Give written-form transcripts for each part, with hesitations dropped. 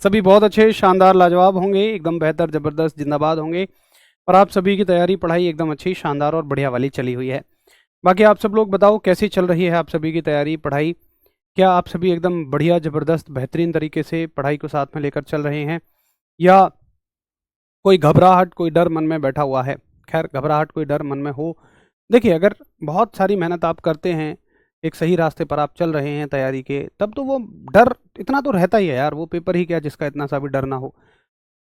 सभी बहुत अच्छे, शानदार, लाजवाब होंगे, एकदम बेहतर, ज़बरदस्त, जिंदाबाद होंगे। और आप सभी की तैयारी, पढ़ाई एकदम अच्छी, शानदार और बढ़िया वाली चली हुई है। बाकी आप सब लोग बताओ कैसी चल रही है आप सभी की तैयारी, पढ़ाई। क्या आप सभी एकदम बढ़िया, ज़बरदस्त, बेहतरीन तरीके से पढ़ाई को साथ में लेकर चल रहे हैं, या कोई घबराहट, कोई डर मन में बैठा हुआ है? खैर, घबराहट, कोई डर मन में हो, देखिए, अगर बहुत सारी मेहनत आप करते हैं, एक सही रास्ते पर आप चल रहे हैं तैयारी के, तब तो वो डर इतना तो रहता ही है यार, वो पेपर ही क्या जिसका इतना सा भी डर ना हो।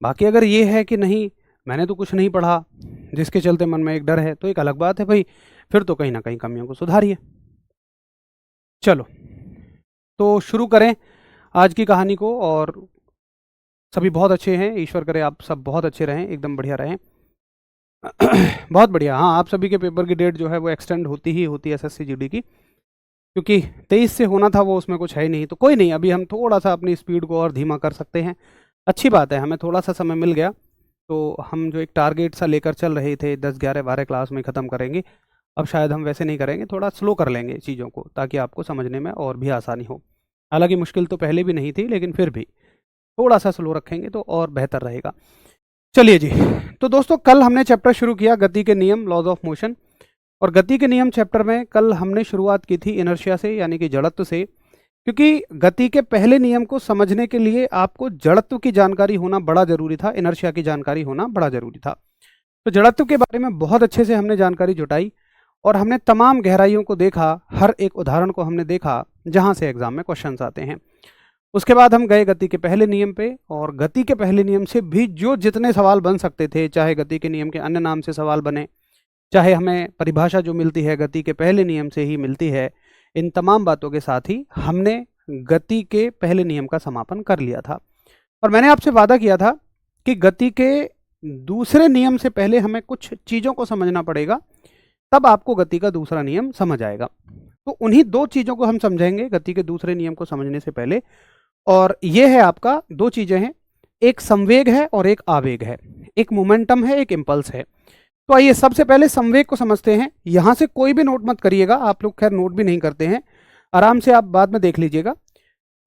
बाकी अगर ये है कि नहीं, मैंने तो कुछ नहीं पढ़ा, जिसके चलते मन में एक डर है, तो एक अलग बात है भाई, फिर तो कहीं ना कहीं कमियों को सुधारिए। चलो, तो शुरू करें आज की कहानी को। और सभी बहुत अच्छे हैं, ईश्वर करे आप सब बहुत अच्छे रहें, एकदम बढ़िया रहें। बहुत बढ़िया। हाँ, आप सभी के पेपर की डेट जो है वो एक्सटेंड होती ही होती है एसएससी जीडी की, क्योंकि 23 से होना था वो, उसमें कुछ है ही नहीं, तो कोई नहीं, अभी हम थोड़ा सा अपनी स्पीड को और धीमा कर सकते हैं। अच्छी बात है, हमें थोड़ा सा समय मिल गया, तो हम जो एक टारगेट सा लेकर चल रहे थे 10 11 12 क्लास में ख़त्म करेंगे, अब शायद हम वैसे नहीं करेंगे, थोड़ा स्लो कर लेंगे चीज़ों को, ताकि आपको समझने में और भी आसानी हो। हालांकि मुश्किल तो पहले भी नहीं थी, लेकिन फिर भी थोड़ा सा स्लो रखेंगे तो और बेहतर रहेगा। चलिए जी, तो दोस्तों, कल हमने चैप्टर शुरू किया गति के नियम, लॉज ऑफ मोशन। और गति के नियम चैप्टर में कल हमने शुरुआत की थी इनर्शिया से, यानी कि जड़त्व से, क्योंकि गति के पहले नियम को समझने के लिए आपको जड़त्व की जानकारी होना बड़ा जरूरी था, इनर्शिया की जानकारी होना बड़ा जरूरी था। तो जड़त्व के बारे में बहुत अच्छे से हमने जानकारी जुटाई, और हमने तमाम गहराइयों को देखा, हर एक उदाहरण को हमने देखा जहां से एग्जाम में क्वेश्चंस आते हैं। उसके बाद हम गए गति के पहले नियम पे, और गति के पहले नियम से भी जो जितने सवाल बन सकते थे, चाहे गति के नियम के अन्य नाम से सवाल बने, चाहे हमें परिभाषा जो मिलती है गति के पहले नियम से ही मिलती है, इन तमाम बातों के साथ ही हमने गति के पहले नियम का समापन कर लिया था। और मैंने आपसे वादा किया था कि गति के दूसरे नियम से पहले हमें कुछ चीज़ों को समझना पड़ेगा, तब आपको गति का दूसरा नियम समझ आएगा। तो उन्हीं दो चीज़ों को हम समझेंगे गति के दूसरे नियम को समझने से पहले। और ये है आपका, दो चीज़ें हैं, एक संवेग है और एक आवेग है, एक मोमेंटम है, एक इम्पल्स है। तो आइए सबसे पहले संवेग को समझते हैं। यहां से कोई भी नोट मत करिएगा, आप लोग खैर नोट भी नहीं करते हैं, आराम से आप बाद में देख लीजिएगा।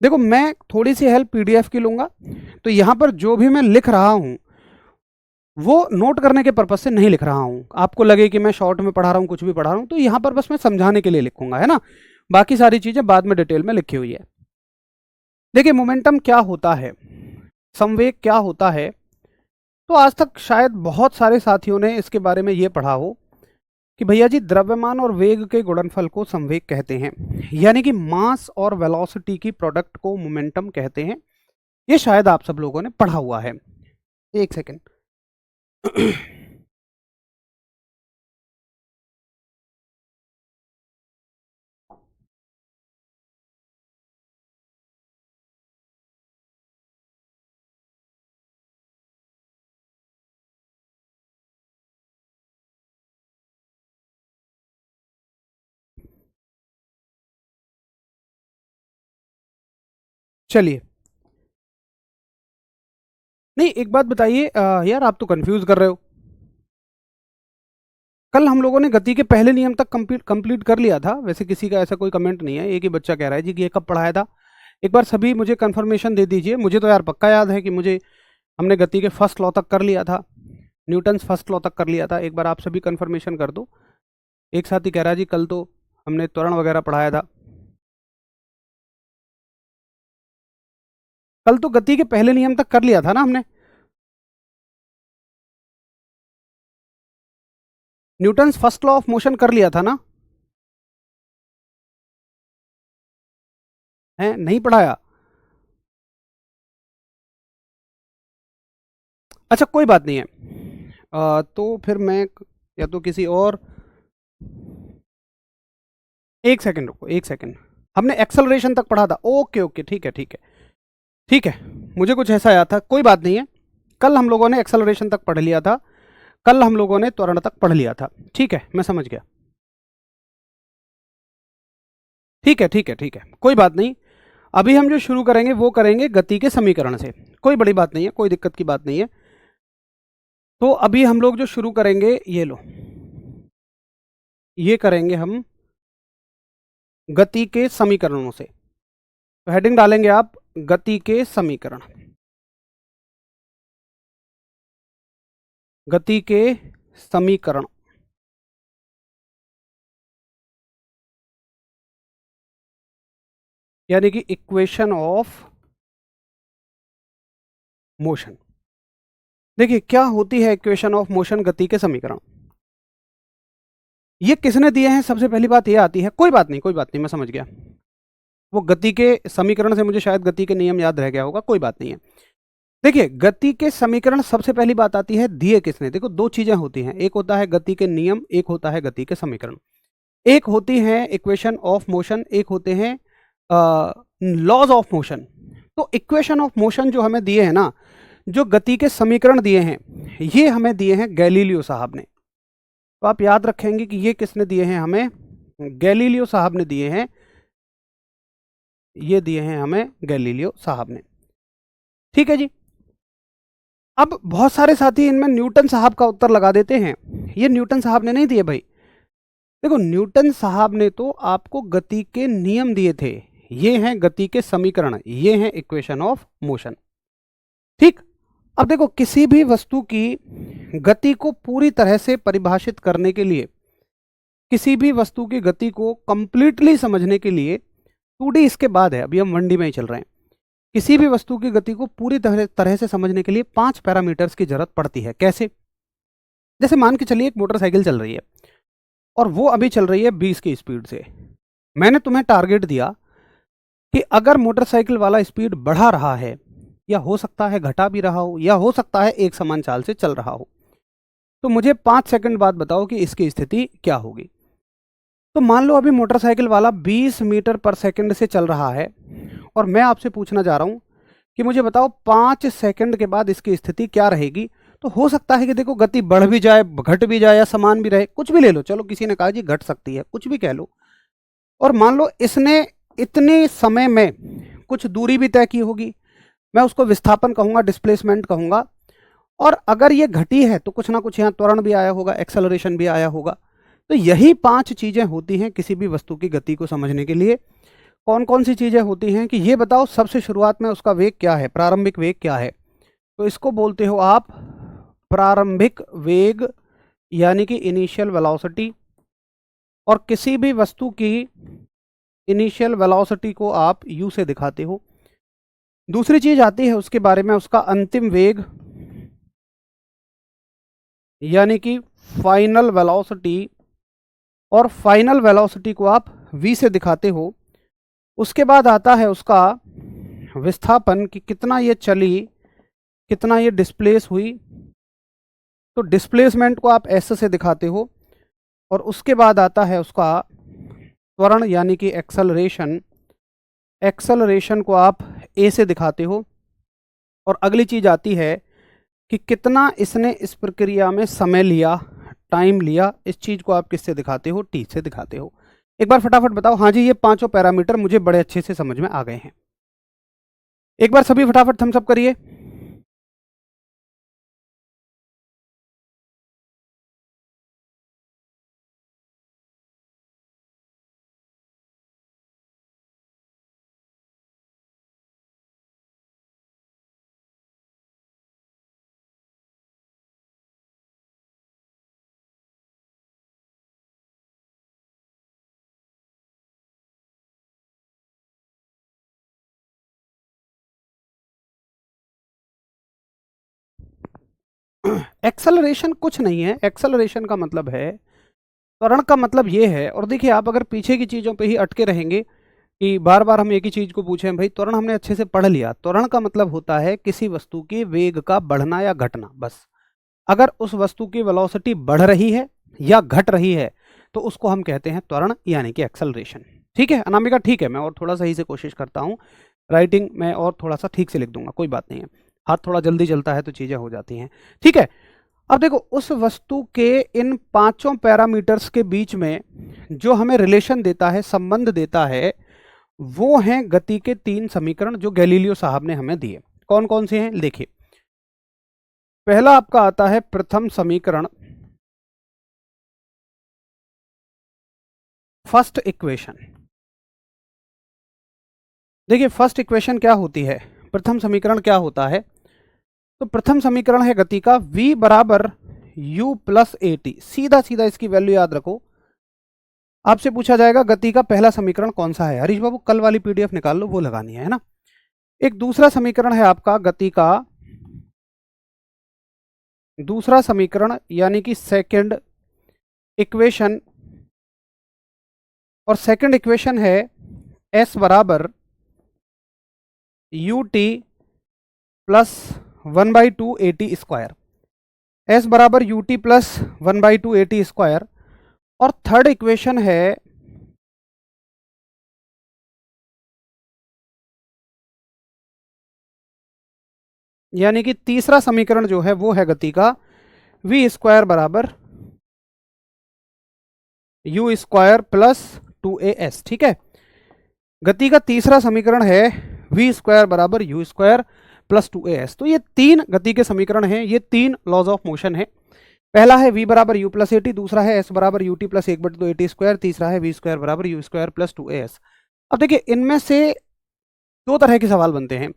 देखो, मैं थोड़ी सी हेल्प पीडीएफ की लूंगा, तो यहां पर जो भी मैं लिख रहा हूं वो नोट करने के पर्पज से नहीं लिख रहा हूं, आपको लगे कि मैं शॉर्ट में पढ़ा रहा हूं, कुछ भी पढ़ा रहा हूं, तो यहां पर बस मैं समझाने के लिए लिखूंगा, है ना। बाकी सारी चीजें बाद में डिटेल में लिखी हुई है। देखिए, मोमेंटम क्या होता है, संवेग क्या होता है, तो आज तक शायद बहुत सारे साथियों ने इसके बारे में ये पढ़ा हो कि भैया जी, द्रव्यमान और वेग के गुणनफल को संवेग कहते हैं, यानी कि मास और वेलोसिटी की प्रोडक्ट को मोमेंटम कहते हैं। ये शायद आप सब लोगों ने पढ़ा हुआ है। एक सेकेंड। चलिए, नहीं, एक बात बताइए, यार आप तो कंफ्यूज कर रहे हो। कल हम लोगों ने गति के पहले नियम तक कंप्लीट कर लिया था, वैसे किसी का ऐसा कोई कमेंट नहीं है, एक ही बच्चा कह रहा है जी कि ये कब पढ़ाया था। एक बार सभी मुझे कंफर्मेशन दे दीजिए, मुझे तो यार पक्का याद है कि मुझे, हमने गति के फर्स्ट लॉ तक कर लिया था, न्यूटन फर्स्ट लॉ तक कर लिया था। एक बार आप सभी कंफर्मेशन कर दो। एक साथ ही कह रहा है जी कल तो हमने त्वरण वगैरह पढ़ाया था। कल तो गति के पहले नियम तक कर लिया था ना हमने, Newton first law of motion कर लिया था ना, है नहीं पढ़ाया? अच्छा, कोई बात नहीं है। तो फिर मैं, या तो किसी और, एक सेकंड रुको, एक सेकंड। हमने एक्सेलरेशन तक पढ़ा था, ओके ओके, ठीक है ठीक है ठीक है, मुझे कुछ ऐसा याद था, कोई बात नहीं है। कल हम लोगों ने एक्सेलरेशन तक पढ़ लिया था, कल हम लोगों ने त्वरण तक पढ़ लिया था, ठीक है, मैं समझ गया। ठीक है ठीक है ठीक है, कोई बात नहीं। अभी हम जो शुरू करेंगे वो करेंगे गति के समीकरण से, कोई बड़ी बात नहीं है, कोई दिक्कत की बात नहीं है। तो अभी हम लोग जो शुरू करेंगे, ये लो, ये करेंगे हम गति के समीकरणों से। तो हेडिंग डालेंगे आप, गति के समीकरण। गति के समीकरण, यानी कि इक्वेशन ऑफ मोशन। देखिए क्या होती है इक्वेशन ऑफ मोशन, गति के समीकरण। ये किसने दिए हैं? सबसे पहली बात ये आती है, कोई बात नहीं, कोई बात नहीं, मैं समझ गया। वो गति के समीकरण से मुझे शायद गति के नियम याद रह गया होगा, कोई बात नहीं है। देखिए गति के समीकरण, सबसे पहली बात आती है दिए किसने। देखो दो चीजें होती हैं, एक होता है गति के नियम, एक होता है गति के समीकरण। एक होती है इक्वेशन ऑफ मोशन, एक होते हैं लॉज ऑफ मोशन। तो इक्वेशन ऑफ मोशन जो हमें दिए हैं ना, जो गति के समीकरण दिए हैं, ये हमें दिए हैं गैलीलियो साहब ने। तो आप याद रखेंगे कि ये किसने दिए हैं हमें? गैलीलियो साहब ने दिए हैं। ये दिए हैं हमें गैलीलियो साहब ने, ठीक है जी। अब बहुत सारे साथी इनमें न्यूटन साहब का उत्तर लगा देते हैं। ये न्यूटन साहब ने नहीं दिए भाई। देखो न्यूटन साहब ने तो आपको गति के नियम दिए थे, ये हैं गति के समीकरण, ये हैं इक्वेशन ऑफ मोशन, ठीक। अब देखो किसी भी वस्तु की गति को पूरी तरह से परिभाषित करने के लिए, किसी भी वस्तु की गति को कंप्लीटली समझने के लिए, 2D इसके बाद है, अभी हम 1D में ही चल रहे हैं। किसी भी वस्तु की गति को पूरी तरह से समझने के लिए 5 पैरामीटर्स की जरूरत पड़ती है। कैसे? जैसे मान के चलिए एक मोटरसाइकिल चल रही है और वो अभी चल रही है 20 की स्पीड से। मैंने तुम्हें टारगेट दिया कि अगर मोटरसाइकिल वाला स्पीड बढ़ा रहा है, या हो सकता है घटा भी रहा हो, या हो सकता है एक समान चाल से चल रहा हो, तो मुझे 5 सेकंड बाद बताओ कि इसकी स्थिति क्या होगी। तो मान लो अभी मोटरसाइकिल वाला 20 मीटर पर सेकंड से चल रहा है और मैं आपसे पूछना जा रहा हूं कि मुझे बताओ 5 सेकंड के बाद इसकी स्थिति क्या रहेगी। तो हो सकता है कि देखो गति बढ़ भी जाए, घट भी जाए, या समान भी रहे, कुछ भी ले लो। चलो किसी ने कहा जी घट सकती है, कुछ भी कह लो। और मान लो इसने इतने समय में कुछ दूरी भी तय की होगी, मैं उसको विस्थापन कहूंगा, डिस्प्लेसमेंट कहूंगा। और अगर ये घटी है तो कुछ ना कुछ यहाँ त्वरण भी आया होगा, एक्सेलरेशन भी आया होगा। तो यही 5 चीजें होती हैं किसी भी वस्तु की गति को समझने के लिए। कौन कौन सी चीजें होती हैं कि ये बताओ सबसे शुरुआत में उसका वेग क्या है, प्रारंभिक वेग क्या है। तो इसको बोलते हो आप प्रारंभिक वेग, यानी कि इनिशियल वेलोसिटी। और किसी भी वस्तु की इनिशियल वेलोसिटी को आप u से दिखाते हो। दूसरी चीज आती है उसके बारे में, उसका अंतिम वेग, यानी कि फाइनल वेलोसिटी। और फाइनल वेलोसिटी को आप v से दिखाते हो। उसके बाद आता है उसका विस्थापन, कि कितना ये चली, कितना ये डिस्प्लेस हुई। तो डिस्प्लेसमेंट को आप s से दिखाते हो। और उसके बाद आता है उसका त्वरण, यानी कि एक्सेलरेशन। एक्सेलरेशन को आप a से दिखाते हो। और अगली चीज आती है कि कितना इसने इस प्रक्रिया में समय लिया, टाइम लिया। इस चीज को आप किससे दिखाते हो? t से दिखाते हो। एक बार फटाफट बताओ। हाँ जी, ये 5 पैरामीटर मुझे बड़े अच्छे से समझ में आ गए हैं। एक बार सभी फटाफट थम्स अप करिए। एक्सेलरेशन कुछ नहीं है। एक्सेलरेशन का मतलब है, त्वरण का मतलब ये है। और देखिए आप अगर पीछे की चीज़ों पे ही अटके रहेंगे कि बार बार हम एक ही चीज़ को पूछें, भाई त्वरण हमने अच्छे से पढ़ लिया। त्वरण का मतलब होता है किसी वस्तु के वेग का बढ़ना या घटना, बस। अगर उस वस्तु की वेलोसिटी बढ़ रही है या घट रही है तो उसको हम कहते हैं त्वरण, यानी कि एक्सेलरेशन। ठीक है अनामिका? ठीक है, मैं और थोड़ा सही से कोशिश करता हूँ, राइटिंग में और थोड़ा सा ठीक से लिख दूंगा, कोई बात नहीं है। हाथ थोड़ा जल्दी चलता है तो चीज़ें हो जाती हैं, ठीक है। अब देखो उस वस्तु के इन 5 पैरामीटर्स के बीच में जो हमें रिलेशन देता है, संबंध देता है, वो हैं गति के 3 समीकरण जो गैलीलियो साहब ने हमें दिए। कौन कौन से हैं देखिए। पहला आपका आता है प्रथम समीकरण, फर्स्ट इक्वेशन। देखिए फर्स्ट इक्वेशन क्या होती है, प्रथम समीकरण क्या होता है। तो प्रथम समीकरण है गति का v बराबर u प्लस ए टी, सीधा सीधा इसकी वैल्यू याद रखो। आपसे पूछा जाएगा गति का पहला समीकरण कौन सा है, हरीश बाबू कल वाली पीडीएफ निकाल लो, वो लगानी है ना। एक दूसरा समीकरण है आपका गति का दूसरा समीकरण, यानी कि सेकंड इक्वेशन, और सेकंड इक्वेशन है s बराबर u t plus 1/2 a t square, s बराबर u t plus 1/2 a t square. और थर्ड इक्वेशन है यानी कि तीसरा समीकरण जो है वो है गति का v स्क्वायर बराबर यू स्क्वायर प्लस 2as। ठीक है, गति का तीसरा समीकरण है v स्क्वायर बराबर यू स्क्वायर प्लस 2as। तो ये तीन गति के समीकरण हैं, ये तीन लॉज ऑफ मोशन है। पहला है v बराबर यू प्लस ए टी, दूसरा है s बराबर u t plus 1/2 a t square, तीसरा है v स्क्वायर बराबर यू स्क्वायर प्लस 2as। अब देखिए इनमें से दो तरह के सवाल बनते हैं।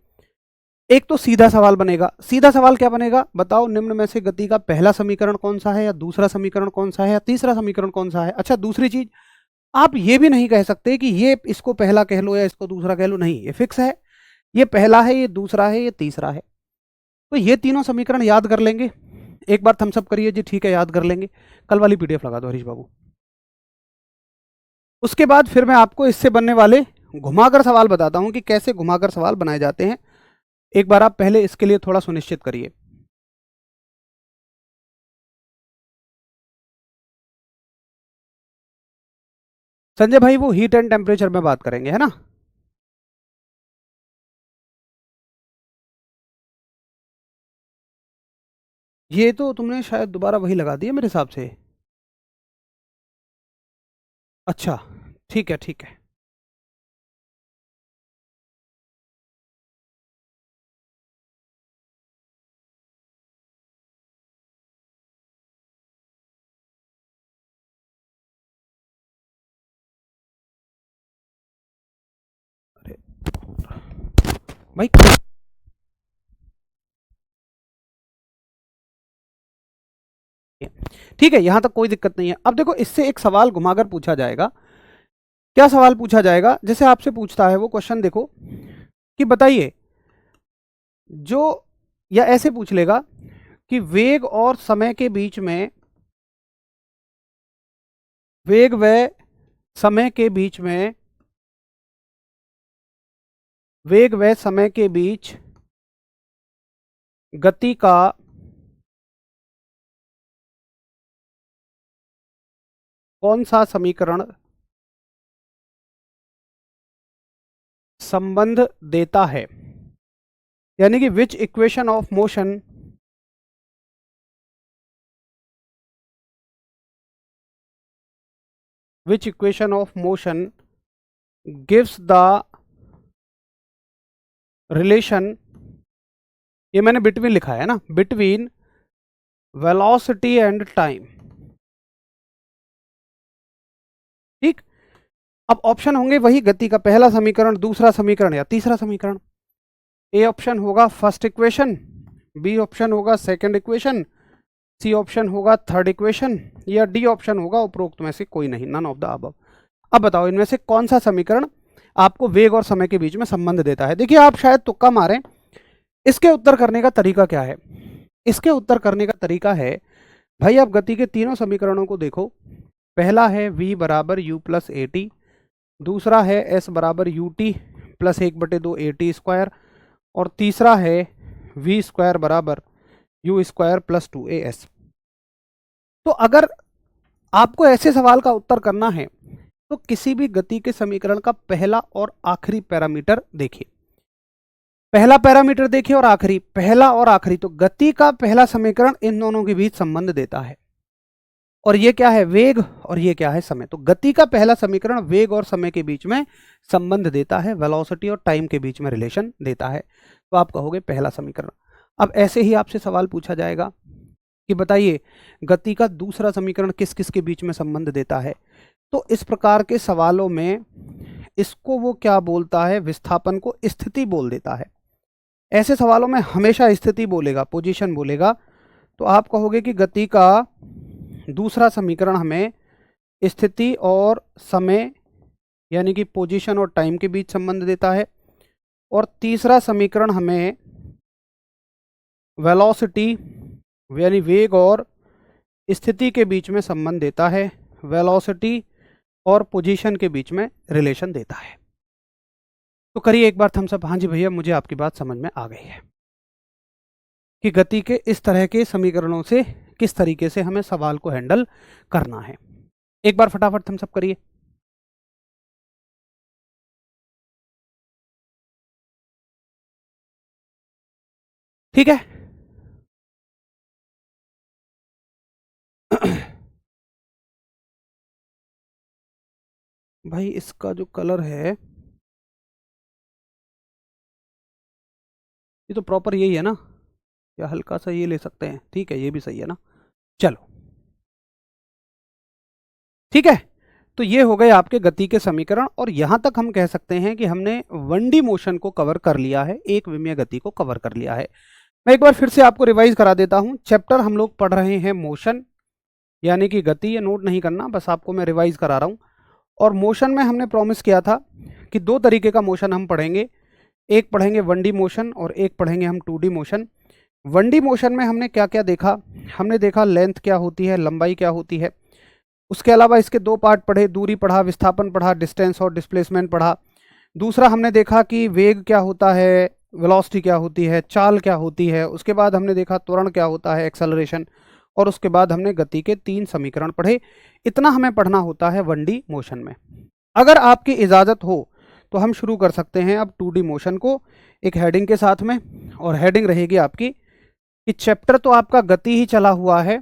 एक तो सीधा सवाल बनेगा, सीधा सवाल क्या बनेगा बताओ, निम्न में से गति का पहला समीकरण कौन सा है, या दूसरा समीकरण कौन सा है, या तीसरा समीकरण कौन सा है। अच्छा दूसरी चीज, आप ये भी नहीं कह सकते कि ये इसको पहला कह लो या इसको दूसरा कह लो, नहीं, ये फिक्स है, ये पहला है, ये दूसरा है, ये तीसरा है। तो ये तीनों समीकरण याद कर लेंगे, एक बार थम्स अप करिए जी, ठीक है याद कर लेंगे। कल वाली पीडीएफ लगा दो हरीश बाबू। उसके बाद फिर मैं आपको इससे बनने वाले घुमाकर सवाल बताता हूं कि कैसे घुमाकर सवाल बनाए जाते हैं। एक बार आप पहले इसके लिए थोड़ा सुनिश्चित करिए। संजय भाई वो हीट एंड टेम्परेचर में बात करेंगे, है ना। ये तो तुमने शायद दोबारा वही लगा दिया मेरे हिसाब से। अच्छा ठीक है ठीक है। अरे भाई ठीक है, यहां तक कोई दिक्कत नहीं है। अब देखो इससे एक सवाल घुमाकर पूछा जाएगा। क्या सवाल पूछा जाएगा, जैसे आपसे पूछता है वो क्वेश्चन देखो कि बताइए जो, या ऐसे पूछ लेगा कि वेग और समय के बीच में, वेग व समय के बीच में, वेग व समय के बीच गति का कौन सा समीकरण संबंध देता है, यानी कि विच equation of motion which equation of motion gives the relation, ये मैंने बिटवीन लिखा है ना, बिटवीन वेलोसिटी एंड टाइम। ठीक, अब ऑप्शन होंगे वही गति का पहला समीकरण, दूसरा समीकरण या तीसरा समीकरण। ए ऑप्शन होगा फर्स्ट इक्वेशन, बी ऑप्शन होगा सेकंड इक्वेशन, सी ऑप्शन होगा थर्ड इक्वेशन, या डी ऑप्शन होगा उपरोक्त में से कोई नहीं, नन ऑफ द अबव। अब बताओ इनमें से कौन सा समीकरण आपको वेग और समय के बीच में संबंध देता है। देखिए आप शायद तुक्का मारें, इसके उत्तर करने का तरीका क्या है। इसके उत्तर करने का तरीका है, भाई आप गति के तीनों समीकरणों को देखो। पहला है v बराबर यू प्लस ए टी, दूसरा है s बराबर u t plus 1/2 a t square, और तीसरा है v स्क्वायर बराबर यू स्क्वायर प्लस 2as। तो अगर आपको ऐसे सवाल का उत्तर करना है तो किसी भी गति के समीकरण का पहला और आखिरी पैरामीटर देखिए, पहला पैरामीटर देखिए और आखिरी, पहला और आखिरी। तो गति का पहला समीकरण इन दोनों के बीच संबंध देता है, और ये क्या है वेग, और ये क्या है समय। तो गति का पहला समीकरण वेग और समय के बीच में संबंध देता है, वेलोसिटी और टाइम के बीच में रिलेशन देता है। तो आप कहोगे पहला समीकरण। अब ऐसे ही आपसे सवाल पूछा जाएगा कि बताइए गति का दूसरा समीकरण किस किस के बीच में संबंध देता है। तो इस प्रकार के सवालों में इसको वो क्या बोलता है, विस्थापन को स्थिति बोल देता है। ऐसे सवालों में हमेशा स्थिति बोलेगा, पोजीशन बोलेगा। तो आप कहोगे कि गति का दूसरा समीकरण हमें स्थिति और समय यानी कि पोजीशन और टाइम के बीच संबंध देता है, और तीसरा समीकरण हमें वेलोसिटी यानी वेग और स्थिति के बीच में संबंध देता है, वेलोसिटी और पोजीशन के बीच में रिलेशन देता है। तो करिए एक बार थम्स अप। हाँ जी भैया, मुझे आपकी बात समझ में आ गई है कि गति के इस तरह के समीकरणों से किस तरीके से हमें सवाल को हैंडल करना है। एक बार फटाफट थम्स अप करिए। ठीक है। भाई इसका जो कलर है ये तो प्रॉपर यही है ना, या हल्का सा ये ले सकते हैं? ठीक है, ये भी सही है ना। चलो ठीक है, तो ये हो गए आपके गति के समीकरण, और यहां तक हम कह सकते हैं कि हमने 1D मोशन को कवर कर लिया है, एक विमीय गति को कवर कर लिया है। मैं एक बार फिर से आपको रिवाइज करा देता हूं। चैप्टर हम लोग पढ़ रहे हैं मोशन यानी कि गति। ये नोट नहीं करना, बस आपको मैं रिवाइज करा रहा हूं। और मोशन में हमने प्रॉमिस किया था कि दो तरीके का मोशन हम पढ़ेंगे, एक पढ़ेंगे 1D मोशन और एक पढ़ेंगे हम 2D मोशन। 1D मोशन में हमने क्या क्या देखा? हमने देखा लेंथ क्या होती है, लंबाई क्या होती है। उसके अलावा इसके दो पार्ट पढ़े, दूरी पढ़ा, विस्थापन पढ़ा, डिस्टेंस और डिस्प्लेसमेंट पढ़ा। दूसरा हमने देखा कि वेग क्या होता है, वेलोसिटी क्या होती है, चाल क्या होती है। उसके बाद हमने देखा त्वरण क्या होता है, एक्सेलरेशन। और उसके बाद हमने गति के 3 समीकरण पढ़े। इतना हमें पढ़ना होता है 1D मोशन में। अगर आपकी इजाज़त हो तो हम शुरू कर सकते हैं अब 2D मोशन को एक हेडिंग के साथ में। और हेडिंग रहेगी आपकी कि चैप्टर तो आपका गति ही चला हुआ है,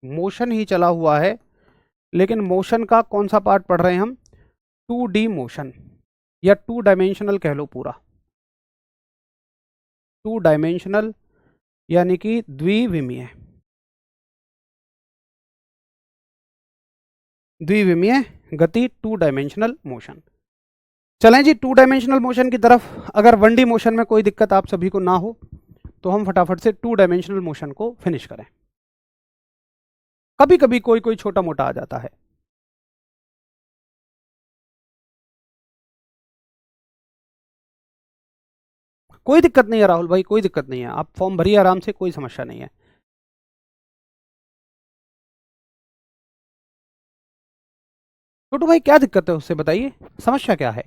मोशन ही चला हुआ है, लेकिन मोशन का कौन सा पार्ट पढ़ रहे हैं हम? 2D मोशन, या 2 डायमेंशनल कह लो पूरा। 2 डायमेंशनल यानी कि द्विविमीय, द्विविमीय गति, 2 डायमेंशनल मोशन। चलें जी 2 डायमेंशनल मोशन की तरफ। अगर 1D मोशन में कोई दिक्कत आप सभी को ना हो तो हम फटाफट से 2 डायमेंशनल मोशन को फिनिश करें। कभी कभी कोई कोई छोटा मोटा आ जाता है। कोई दिक्कत नहीं है राहुल भाई, कोई दिक्कत नहीं है, आप फॉर्म भरिए आराम से, कोई समस्या नहीं है। छोटू भाई क्या दिक्कत है उससे बताइए, समस्या क्या है?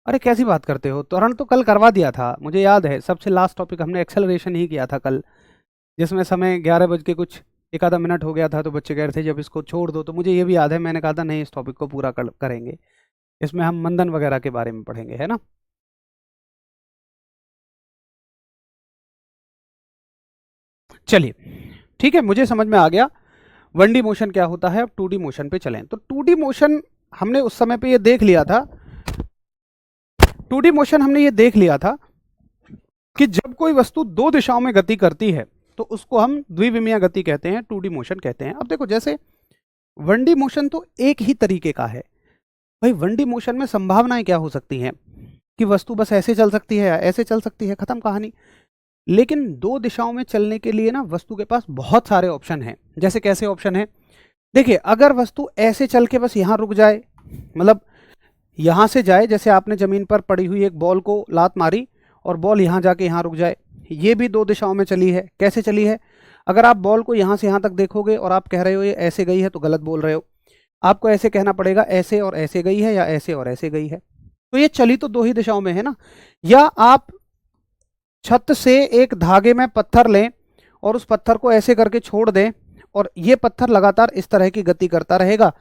अरे कैसी बात करते हो, त्वरण तो कल करवा दिया था, मुझे याद है। सबसे लास्ट टॉपिक हमने एक्सेलरेशन ही किया था कल, जिसमें समय 11 बज के कुछ एक आधा मिनट हो गया था, तो बच्चे कह रहे थे जब इसको छोड़ दो। तो मुझे ये भी याद है, मैंने कहा था नहीं इस टॉपिक को पूरा करेंगे, इसमें हम मंदन वगैरह के बारे में पढ़ेंगे, है ना। चलिए ठीक है, मुझे समझ में आ गया 1D मोशन क्या होता है। अब 2D मोशन पे चलें। तो 2D मोशन हमने उस समय पे ये देख लिया था, 2D मोशन हमने ये देख लिया था कि जब कोई वस्तु दो दिशाओं में गति करती है तो उसको हम द्विविमीय गति कहते हैं, 2D मोशन कहते हैं। अब देखो जैसे 1D मोशन तो एक ही तरीके का है भाई। 1D मोशन में संभावनाएं क्या हो सकती हैं कि वस्तु बस ऐसे चल सकती है या ऐसे चल सकती है, खत्म कहानी। लेकिन दो दिशाओं में चलने के लिए ना वस्तु के पास बहुत सारे ऑप्शन हैं। जैसे कैसे ऑप्शन है? देखिए, अगर वस्तु ऐसे चल के बस यहां रुक जाए, मतलब यहां से जाए, जैसे आपने जमीन पर पड़ी हुई एक बॉल को लात मारी और बॉल यहां जाके यहां रुक जाए, ये भी दो दिशाओं में चली है। कैसे चली है? अगर आप बॉल को यहां से यहां तक देखोगे और आप कह रहे हो ये ऐसे गई है, तो गलत बोल रहे हो। आपको ऐसे कहना पड़ेगा ऐसे और ऐसे गई है, या ऐसे और ऐसे गई है। तो ये चली तो दो ही दिशाओं में है ना। या आप छत से एक धागे में पत्थर लें और उस पत्थर को ऐसे करके छोड़ दें, और ये पत्थर लगातार इस तरह की गति करता रहेगा।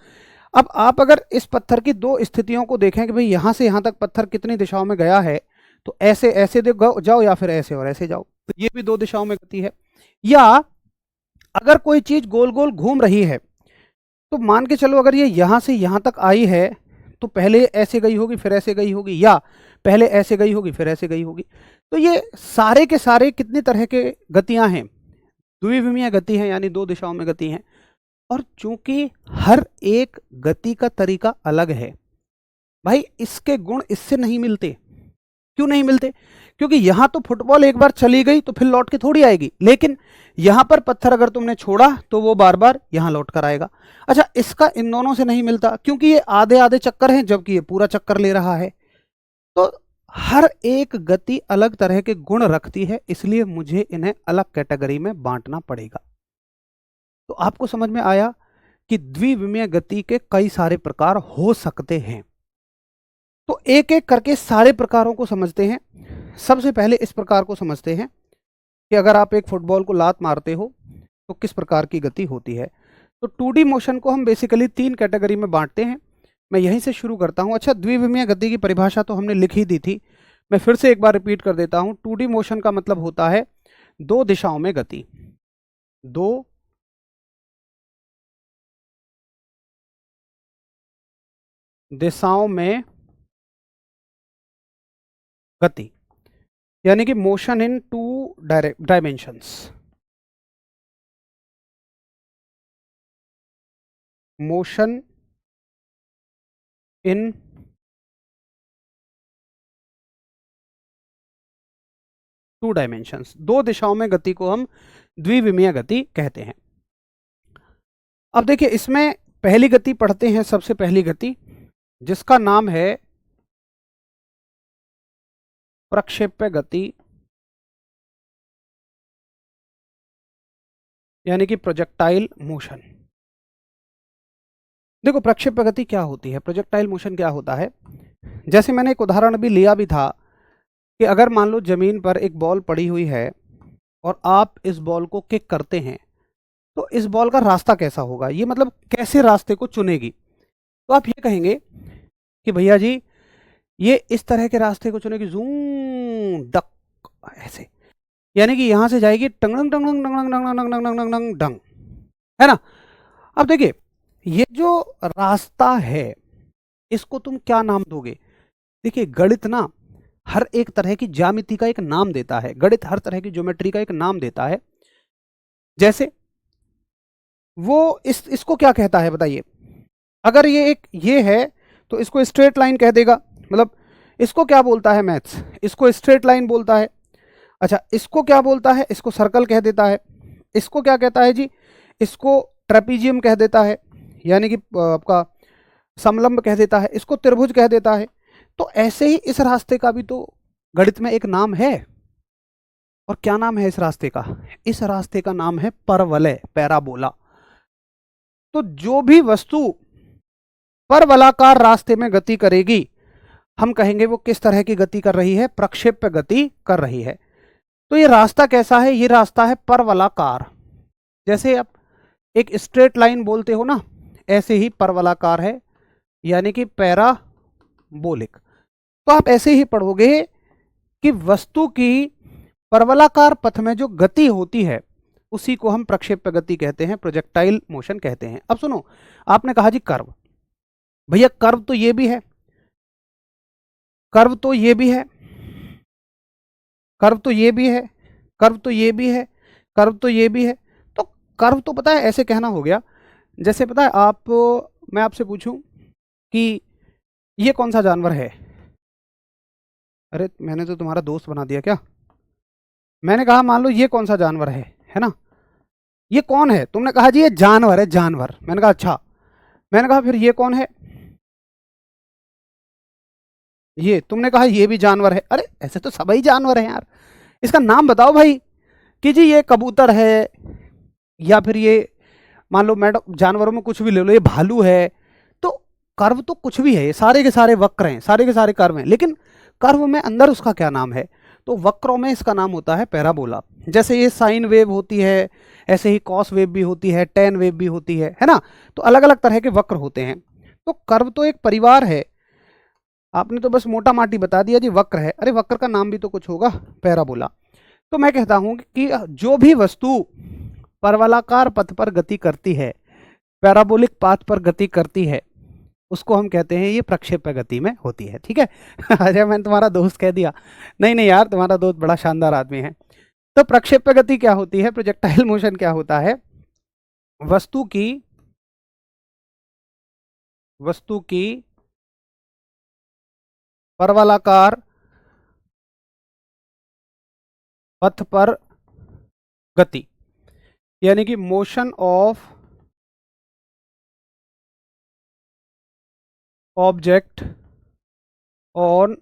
अब आप अगर इस पत्थर की दो स्थितियों को देखें कि भाई यहां से यहां तक पत्थर कितनी दिशाओं में गया है, तो ऐसे ऐसे जाओ या फिर ऐसे और ऐसे जाओ, तो ये भी दो दिशाओं में गति है। या अगर कोई चीज गोल गोल घूम रही है, तो मान के चलो अगर ये यहां से यहां तक आई है तो पहले ऐसे गई होगी फिर ऐसे गई होगी, या पहले ऐसे गई होगी फिर ऐसे गई होगी। तो ये सारे के सारे कितनी तरह के गतियां हैं? द्विविमीय गति है, यानी दो दिशाओं में गति है। और चूंकि हर एक गति का तरीका अलग है भाई, इसके गुण इससे नहीं मिलते, क्यों नहीं मिलते? क्योंकि यहां तो फुटबॉल एक बार चली गई तो फिर लौट के थोड़ी आएगी, लेकिन यहां पर पत्थर अगर तुमने छोड़ा तो वो बार बार यहां लौट कर आएगा। अच्छा, इसका इन दोनों से नहीं मिलता क्योंकि ये आधे आधे चक्कर हैं जबकि ये पूरा चक्कर ले रहा है। तो हर एक गति अलग तरह के गुण रखती है, इसलिए मुझे इन्हें अलग कैटेगरी में बांटना पड़ेगा। तो आपको समझ में आया कि द्विविमीय गति के कई सारे प्रकार हो सकते हैं। तो एक एक करके सारे प्रकारों को समझते हैं। सबसे पहले इस प्रकार को समझते हैं कि अगर आप एक फुटबॉल को लात मारते हो तो किस प्रकार की गति होती है। तो 2D मोशन को हम बेसिकली 3 कैटेगरी में बांटते हैं। मैं यहीं से शुरू करता हूं। अच्छा, द्विविमीय गति की परिभाषा तो हमने लिख ही दी थी, मैं फिर से एक बार रिपीट कर देता हूं। 2D मोशन का मतलब होता है 2 दिशाओं में गति, 2 दिशाओं में गति, यानी कि motion in 2 dimensions, motion in 2 dimensions, 2 दिशाओं में गति को हम द्विविमीय गति कहते हैं। अब देखिए, इसमें पहली गति पढ़ते हैं, सबसे पहली गति जिसका नाम है प्रक्षेप्य गति, यानी कि प्रोजेक्टाइल मोशन। देखो, प्रक्षेप्य गति क्या होती है, प्रोजेक्टाइल मोशन क्या होता है। जैसे मैंने एक उदाहरण भी लिया भी था कि अगर मान लो जमीन पर एक बॉल पड़ी हुई है और आप इस बॉल को किक करते हैं तो इस बॉल का रास्ता कैसा होगा, ये मतलब कैसे रास्ते को चुनेगी। तो आप ये कहेंगे कि भैया जी ये इस तरह के रास्ते को चुनेगी, जूम डक ऐसे, यानी कि यहां से जाएगी टंगड़ंग टंगड़ंग टंगड़ंग टंगड़ंग टंगड़ंग टंगड़ंग डंग, है ना। अब देखिए, ये जो रास्ता है इसको तुम क्या नाम दोगे। देखिए, गणित ना हर एक तरह की ज्यामिति का एक नाम देता है, गणित हर तरह की ज्योमेट्री का एक नाम देता है। जैसे वो इसको क्या कहता है बताइए। अगर ये है तो इसको स्ट्रेट लाइन कह देगा, मतलब इसको क्या बोलता है मैथ्स, इसको स्ट्रेट लाइन बोलता है। अच्छा, इसको क्या बोलता है, इसको सर्कल कह देता है। इसको क्या कहता है जी, इसको ट्रेपीजियम कह देता है, यानी कि आपका समलंब कह देता है, इसको त्रिभुज कह देता है। तो ऐसे ही इस रास्ते का भी तो गणित में एक नाम है। और क्या नाम है इस रास्ते का, इस रास्ते का नाम है परवलय, पैराबोला। तो जो भी वस्तु परवलाकार रास्ते में गति करेगी हम कहेंगे वो किस तरह की गति कर रही है, प्रक्षेप्य गति कर रही है। तो ये रास्ता कैसा है, ये रास्ता है परवलाकार। जैसे आप एक स्ट्रेट लाइन बोलते हो ना, ऐसे ही परवलाकार है, यानी कि पैराबोलिक। तो आप ऐसे ही पढ़ोगे कि वस्तु की परवलाकार पथ में जो गति होती है उसी को हम प्रक्षेप्य गति कहते हैं, प्रोजेक्टाइल मोशन कहते हैं। अब सुनो, आपने कहा जी कर्व, भैया कर्व तो ये भी है, कर्व तो ये भी है, कर्व तो ये भी है, कर्व तो ये भी है, कर्व तो ये भी है। तो कर्व तो पता है ऐसे कहना हो गया, जैसे पता है आप, मैं आपसे पूछूं कि ये कौन सा जानवर है। अरे मैंने तो तुम्हारा दोस्त बना दिया क्या। मैंने कहा मान लो ये कौन सा जानवर है ना। ये कौन है, तुमने कहा जी ये जानवर है, जानवर। मैंने कहा अच्छा, मैंने कहा फिर ये कौन है, ये तुमने कहा ये भी जानवर है। अरे ऐसे तो सभी जानवर हैं यार, इसका नाम बताओ भाई, कि जी ये कबूतर है, या फिर ये मान लो मैडम जानवरों में कुछ भी ले लो, ये भालू है। तो कर्व तो कुछ भी है, ये सारे के सारे वक्र हैं, सारे के सारे कर्व हैं, लेकिन कर्व में अंदर उसका क्या नाम है, तो वक्रों में इसका नाम होता है पैराबोला। जैसे ये साइन वेव होती है, ऐसे ही कॉस वेव भी होती है, टेन वेव भी होती है ना। तो अलग अलग तरह के वक्र होते हैं। तो कर्व तो एक परिवार है, आपने तो बस मोटा माटी बता दिया जी वक्र है। अरे वक्र का नाम भी तो कुछ होगा, पैराबोला। तो मैं कहता हूं कि जो भी वस्तु परवलाकार पथ पर गति करती है, पैराबोलिक पाथ पर गति करती है, उसको हम कहते हैं ये प्रक्षेप्य गति में होती है। ठीक है। अरे मैंने तुम्हारा दोस्त कह दिया, नहीं नहीं यार, तुम्हारा दोस्त बड़ा शानदार आदमी है। तो प्रक्षेप्य गति क्या होती है, प्रोजेक्टाइल मोशन क्या होता है, वस्तु की परवलाकार पथ पर गति, यानी कि motion of object on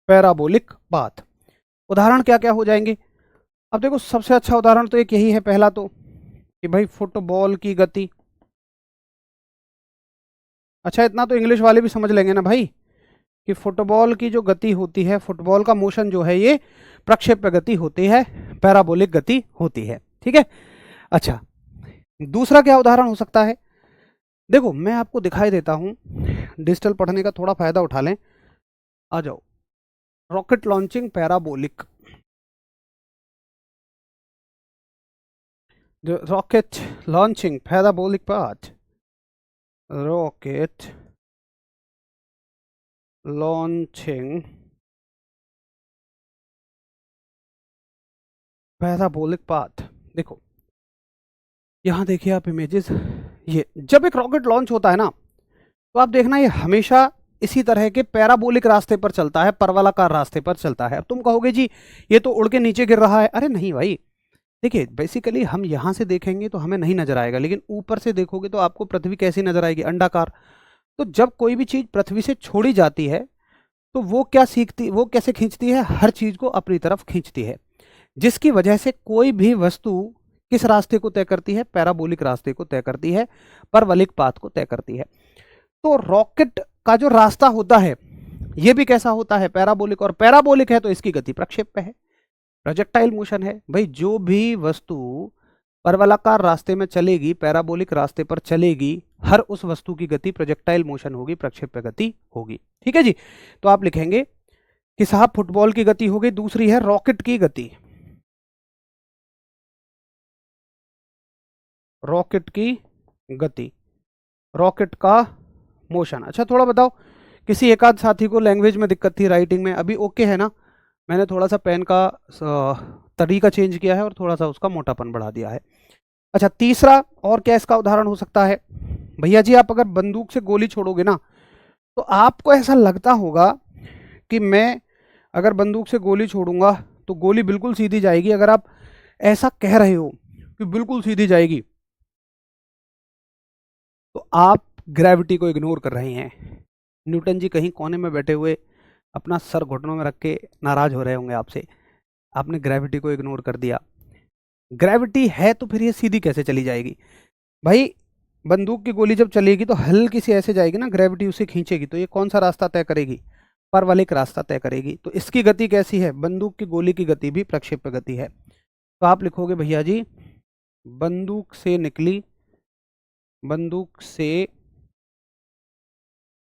parabolic path. उदाहरण क्या क्या हो जाएंगे? अब देखो, सबसे अच्छा उदाहरण तो एक यही है पहला तो, कि भाई फुटबॉल की गति। अच्छा, इतना तो इंग्लिश वाले भी समझ लेंगे ना भाई, कि फुटबॉल की जो गति होती है, फुटबॉल का मोशन जो है ये प्रक्षेप्य गति होती है, पैराबोलिक गति होती है। ठीक है। अच्छा, दूसरा क्या उदाहरण हो सकता है? देखो, मैं आपको दिखाई देता हूं, डिजिटल पढ़ने का थोड़ा फायदा उठा लें। आ जाओ, रॉकेट लॉन्चिंग पैराबोलिक, जो rocket launching parabolic path, rocket launching parabolic path. देखो, यहां देखिए आप इमेजेस, ये जब एक रॉकेट लॉन्च होता है ना, तो आप देखना ये हमेशा इसी तरह के पैराबोलिक रास्ते पर चलता है, परवलाकार रास्ते पर चलता है। अब तुम कहोगे जी ये तो उड़ के नीचे गिर रहा है। अरे नहीं भाई, देखिए बेसिकली हम यहाँ से देखेंगे तो हमें नहीं नजर आएगा, लेकिन ऊपर से देखोगे तो आपको पृथ्वी कैसी नजर आएगी? अंडाकार। तो जब कोई भी चीज पृथ्वी से छोड़ी जाती है, तो वो क्या सीखती, वो कैसे खींचती है? हर चीज को अपनी तरफ खींचती है, जिसकी वजह से कोई भी वस्तु किस रास्ते को तय करती है? पैराबोलिक रास्ते को तय करती है, परवलिक पाथ को तय करती है। तो रॉकेट का जो रास्ता होता है ये भी कैसा होता है? पैराबोलिक। और पैराबोलिक है तो इसकी गति प्रक्षेप्य है, प्रोजेक्टाइल मोशन है। भाई, जो भी वस्तु परवलाकार रास्ते में चलेगी, पैराबोलिक रास्ते पर चलेगी, हर उस वस्तु की गति प्रोजेक्टाइल मोशन होगी, प्रक्षेप्य गति होगी। ठीक है जी। तो आप लिखेंगे कि साहब फुटबॉल की गति हो गई, दूसरी है रॉकेट की गति, रॉकेट की गति, रॉकेट का मोशन। अच्छा, थोड़ा बताओ, किसी एक आध साथी को लैंग्वेज में दिक्कत थी, राइटिंग में, अभी ओके है ना? मैंने थोड़ा सा पेन का तरीका चेंज किया है और थोड़ा सा उसका मोटापन बढ़ा दिया है। अच्छा, तीसरा और क्या इसका उदाहरण हो सकता है? भैया जी, आप अगर बंदूक से गोली छोड़ोगे ना, तो आपको ऐसा लगता होगा कि मैं अगर बंदूक से गोली छोड़ूंगा तो गोली बिल्कुल सीधी जाएगी। अगर आप ऐसा कह रहे हो कि बिल्कुल सीधी जाएगी, तो आप ग्रेविटी को इग्नोर कर रहे हैं। न्यूटन जी कहीं कोने में बैठे हुए अपना सर घुटनों में रख के नाराज हो रहे होंगे आपसे, आपने ग्रेविटी को इग्नोर कर दिया। ग्रेविटी है तो फिर ये सीधी कैसे चली जाएगी? भाई, बंदूक की गोली जब चलेगी तो हल्की सी ऐसे जाएगी ना, ग्रेविटी उसे खींचेगी, तो ये कौन सा रास्ता तय करेगी? परवलिक रास्ता तय करेगी। तो इसकी गति कैसी है? बंदूक की गोली की गति भी प्रक्षेप्य गति है। तो आप लिखोगे भैया जी, बंदूक से निकली, बंदूक से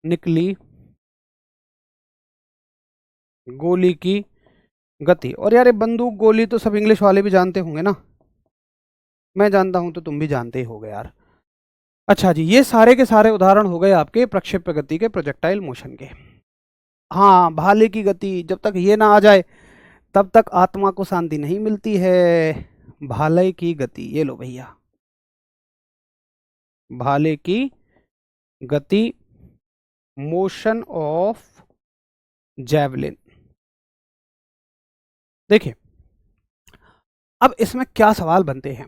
निकली गोली की गति। और यार, ये बंदूक गोली तो सब इंग्लिश वाले भी जानते होंगे ना, मैं जानता हूं तो तुम भी जानते ही होगे यार। अच्छा जी, ये सारे के सारे उदाहरण हो गए आपके प्रक्षेप्य गति के, प्रोजेक्टाइल मोशन के। हाँ, भाले की गति, जब तक ये ना आ जाए तब तक आत्मा को शांति नहीं मिलती है। भाले की गति, ये लो भैया, भाले की गति, मोशन ऑफ जैवलिन। देखिए, अब इसमें क्या सवाल बनते हैं,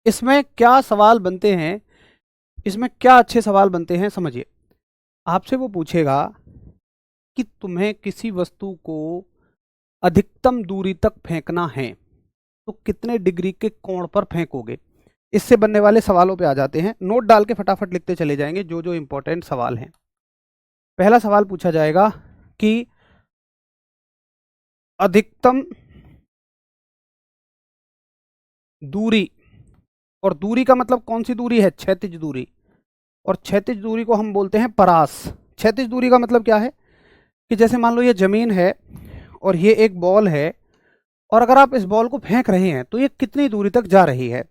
इसमें क्या सवाल बनते हैं, इसमें क्या अच्छे सवाल बनते हैं, समझिए। आपसे वो पूछेगा कि तुम्हें किसी वस्तु को अधिकतम दूरी तक फेंकना है तो कितने डिग्री के कोण पर फेंकोगे? इससे बनने वाले सवालों पे आ जाते हैं। नोट डाल के फटाफट लिखते चले जाएंगे जो जो इंपॉर्टेंट सवाल हैं। पहला सवाल पूछा जाएगा कि अधिकतम दूरी, और दूरी का मतलब कौन सी दूरी है? क्षैतिज दूरी। और क्षैतिज दूरी को हम बोलते हैं परास। क्षैतिज दूरी का मतलब क्या है? कि जैसे मान लो ये जमीन है और ये एक बॉल है, और अगर आप इस बॉल को फेंक रहे हैं तो ये कितनी दूरी तक जा रही है,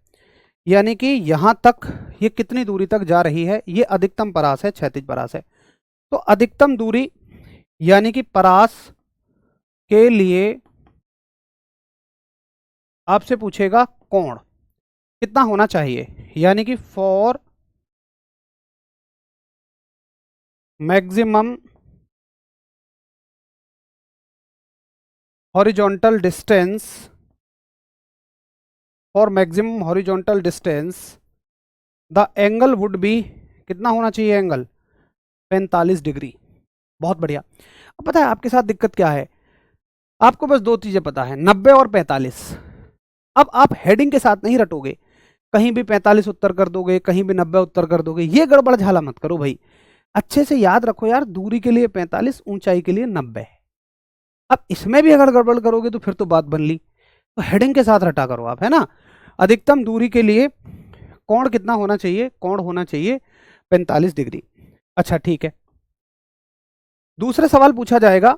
यानी कि यहां तक ये कितनी दूरी तक जा रही है, ये अधिकतम परास है, क्षैतिज परास है। तो अधिकतम दूरी यानी कि परास के लिए आपसे पूछेगा कोण कितना होना चाहिए, यानी कि for maximum horizontal distance, for maximum horizontal distance the angle would be, कितना होना चाहिए एंगल? 45 डिग्री। बहुत बढ़िया। अब पता है आपके साथ दिक्कत क्या है, आपको बस दो चीजें पता है, 90 और 45। अब आप हेडिंग के साथ नहीं रटोगे, कहीं भी 45 उत्तर कर दोगे, कहीं भी 90 उत्तर कर दोगे, ये गड़बड़ झाला मत करो भाई। अच्छे से याद रखो यार, दूरी के लिए 45, ऊंचाई के लिए 90। अब इसमें भी अगर गड़बड़ करोगे तो फिर तो बात बन ली। तो हेडिंग के साथ रटा करो आप, है ना। अधिकतम दूरी के लिए कोण कितना होना चाहिए? कोण होना चाहिए 45 डिग्री। अच्छा ठीक है, दूसरे सवाल पूछा जाएगा,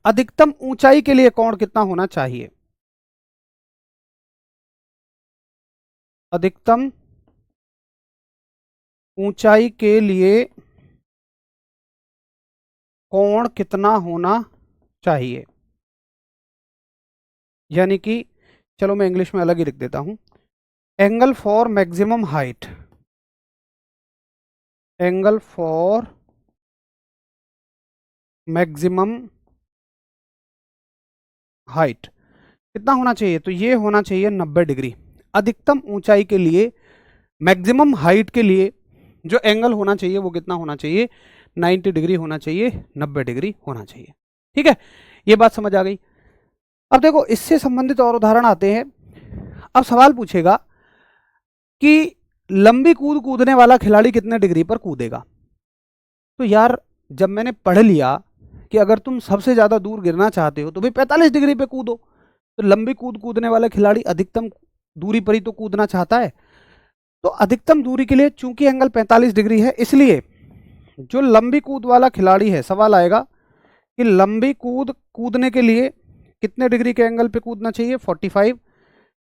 अधिकतम ऊंचाई के लिए कोण कितना होना चाहिए? अधिकतम ऊंचाई के लिए कोण कितना होना चाहिए? यानी कि चलो मैं इंग्लिश में अलग ही लिख देता हूं, angle for maximum height, angle for maximum height कितना होना चाहिए? तो ये होना चाहिए 90 डिग्री। अधिकतम ऊंचाई के लिए, मैक्सिमम हाइट के लिए जो एंगल होना चाहिए वो कितना होना चाहिए? 90 डिग्री होना चाहिए, 90 डिग्री होना चाहिए। ठीक है, ये बात समझ आ गई। अब देखो इससे संबंधित और उदाहरण आते हैं। अब सवाल पूछेगा कि लंबी कूद कूदने वाला खिलाड़ी कितने डिग्री पर कूदेगा? तो यार जब मैंने पढ़ लिया कि अगर तुम सबसे ज्यादा दूर गिरना चाहते हो तो भाई 45 डिग्री पे कूदो, तो लंबी कूद कूदने वाला खिलाड़ी अधिकतम दूरी पर ही तो कूदना चाहता है। तो अधिकतम दूरी के लिए चूंकि एंगल 45 डिग्री है, इसलिए जो लंबी कूद वाला खिलाड़ी है, सवाल आएगा कि लंबी कूद कूदने के लिए कितने डिग्री के एंगल पे कूदना चाहिए? 45।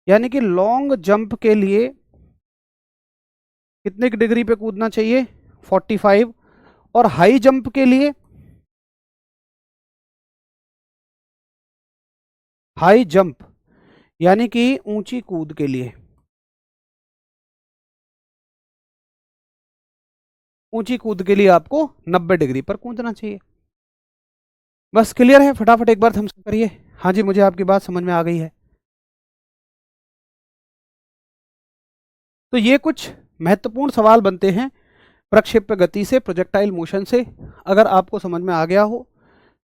यानी कि लॉन्ग जंप के लिए कितने डिग्री पे कूदना चाहिए? 45। और हाई जंप के लिए, हाई जंप यानी कि ऊंची कूद के लिए, ऊंची कूद के लिए आपको 90 डिग्री पर कूदना चाहिए। बस क्लियर है? फटाफट एक बार थम्स अप करिए। हाँ जी, मुझे आपकी बात समझ में आ गई है। तो ये कुछ महत्वपूर्ण सवाल बनते हैं प्रक्षेप्य गति से, प्रोजेक्टाइल मोशन से। अगर आपको समझ में आ गया हो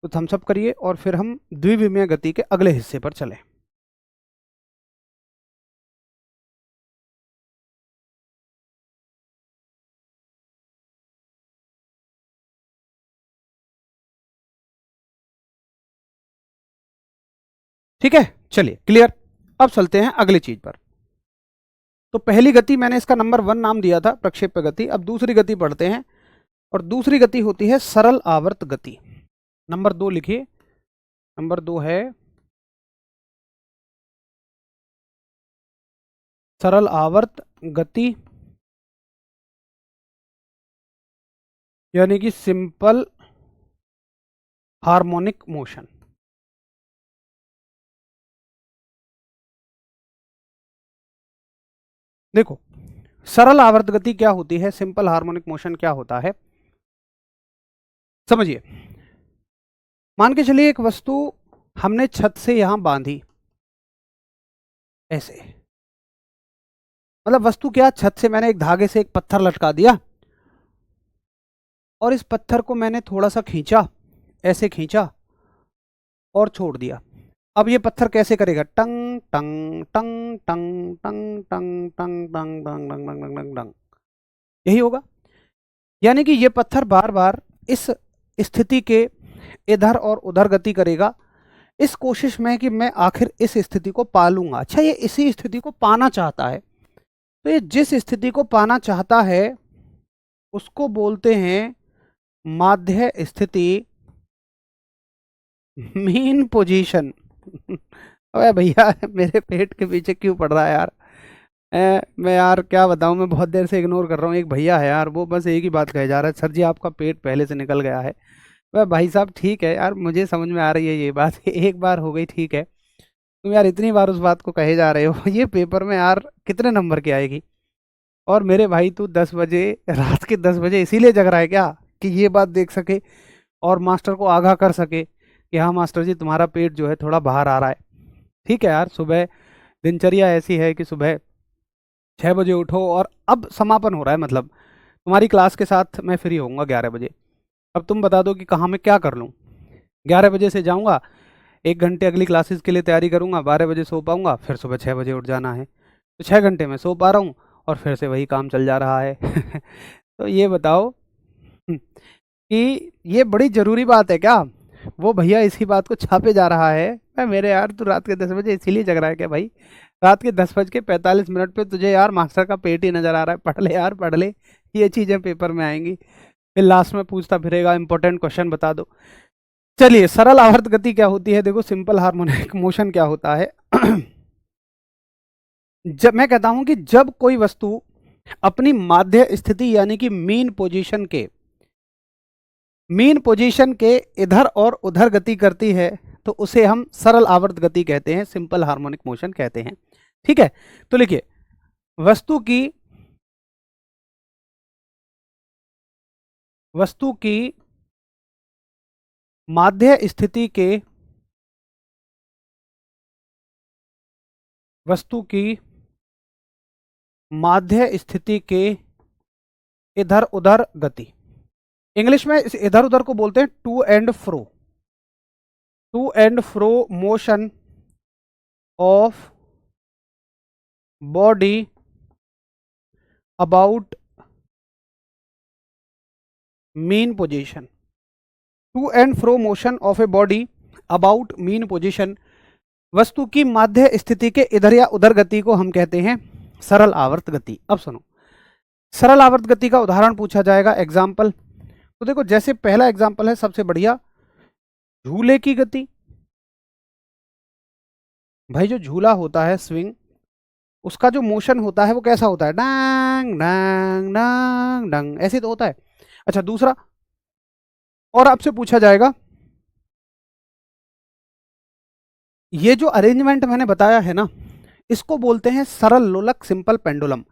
तो थम्स अप करिए और फिर हम द्विविमीय गति के अगले हिस्से पर चलें। ठीक है, चलिए क्लियर। अब चलते हैं अगली चीज पर। तो पहली गति मैंने इसका नंबर 1 नाम दिया था, प्रक्षेप्य गति। अब दूसरी गति पढ़ते हैं, और दूसरी गति होती है सरल आवर्त गति। नंबर 2 लिखिए, नंबर 2 है सरल आवर्त गति, यानी कि सिंपल हार्मोनिक मोशन। देखो सरल आवर्त गति क्या होती है, सिंपल हार्मोनिक मोशन क्या होता है, समझिए। मान के चलिए एक वस्तु हमने छत से यहां बांधी, ऐसे, मतलब वस्तु क्या, छत से मैंने एक धागे से एक पत्थर लटका दिया, और इस पत्थर को मैंने थोड़ा सा खींचा, ऐसे खींचा और छोड़ दिया। अब ये पत्थर कैसे करेगा? टंग टंग टंग टंग टंग टंग टंग टंग टंग टंग टंग टंग टंग, यही होगा। यानी कि ये पत्थर बार बार इस स्थिति के इधर और उधर गति करेगा, इस कोशिश में कि मैं आखिर इस स्थिति को पा लूंगा। अच्छा, ये इसी स्थिति को पाना चाहता है, तो ये जिस स्थिति को पाना चाहता है उसको बोलते हैं माध्य स्थिति, मीन पोजीशन। अबे भैया मेरे पेट के पीछे क्यों पड़ रहा है यार? मैं यार क्या बताऊं, मैं बहुत देर से इग्नोर कर रहा हूँ। एक भैया है यार, वो बस एक ही बात कहे जा रहा है, सर जी आपका पेट पहले से निकल गया है। वह भाई साहब ठीक है यार, मुझे समझ में आ रही है ये बात, एक बार हो गई ठीक है, तुम यार इतनी बार उस बात को कहे जा रहे हो। ये पेपर में यार कितने नंबर की आएगी? और मेरे भाई तू 10 बजे, रात के 10 बजे इसीलिए जग रहा है क्या? कि ये बात देख सके और मास्टर को आगाह कर सके कि हाँ मास्टर जी तुम्हारा पेट जो है थोड़ा बाहर आ रहा है। ठीक है यार, सुबह दिनचर्या ऐसी है कि सुबह 6 बजे उठो और अब समापन हो रहा है, मतलब तुम्हारी क्लास के साथ मैं फ्री होऊंगा 11 बजे। अब तुम बता दो कि कहाँ मैं क्या कर लूँ। 11 बजे से जाऊँगा, 1 घंटे अगली क्लासेस के लिए तैयारी करूँगा, 12 बजे सो पाऊँगा, फिर सुबह 6 बजे उठ जाना है, तो 6 घंटे में सो पा रहा हूँ और फिर से वही काम चल जा रहा है। तो ये बताओ कि ये बड़ी ज़रूरी बात है क्या? वो भैया इसी बात को छापे जा रहा है। मेरे यार तू रात के 10 बजे इसीलिए जग रहा है क्या भाई? रात के 10:45 पे तुझे यार मास्टर का पेट ही नजर आ रहा है? पढ़ ले यार पढ़ ले, ये चीजें पेपर में आएंगी, फिर लास्ट में पूछता फिरेगा इंपॉर्टेंट क्वेश्चन बता दो। चलिए, सरल आवर्त गति क्या होती है? देखो, सिंपल हार्मोनिक मोशन क्या होता है? जब मैं कहता हूं कि जब कोई वस्तु अपनी माध्य स्थिति यानी कि मीन पोजीशन के इधर और उधर गति करती है तो उसे हम सरल आवर्त गति कहते हैं, सिंपल हार्मोनिक मोशन कहते हैं। ठीक है, तो लिखिए, वस्तु की माध्य स्थिति के इधर उधर गति, इंग्लिश में इस इधर उधर को बोलते हैं to and fro motion of body about mean position. To and fro motion of a body about mean position, वस्तु की माध्य स्थिति के इधर या उधर गति को हम कहते हैं सरल आवर्त गति। अब सुनो, सरल आवर्त गति का उदाहरण पूछा जाएगा, एग्जाम्पल। तो देखो, जैसे पहला एग्जाम्पल है सबसे बढ़िया, झूले की गति। भाई जो झूला होता है स्विंग, उसका जो मोशन होता है वो कैसा होता है? डांग डांग डांग डांग, ऐसे तो होता है। अच्छा, दूसरा और आपसे पूछा जाएगा, ये जो अरेंजमेंट मैंने बताया है ना, इसको बोलते हैं सरल लोलक, सिंपल पेंडुलम।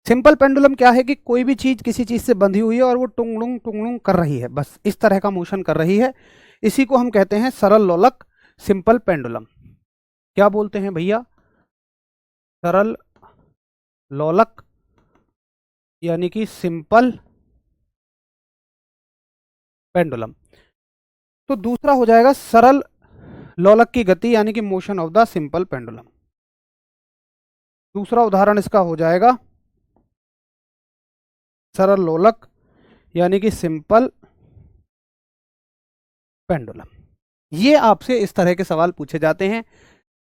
सिंपल पेंडुलम क्या है कि कोई भी चीज किसी चीज से बंधी हुई है और वो टुंगलुंग कर रही है, बस इस तरह का मोशन कर रही है, इसी को हम कहते हैं सरल लोलक, सिंपल पेंडुलम। क्या बोलते हैं भैया? सरल लोलक यानी कि सिंपल पेंडुलम। तो दूसरा हो जाएगा सरल लोलक की गति यानी कि motion of the simple pendulum. दूसरा उदाहरण इसका हो जाएगा सरल लोलक यानी कि सिंपल पेंडुलम। ये आपसे इस तरह के सवाल पूछे जाते हैं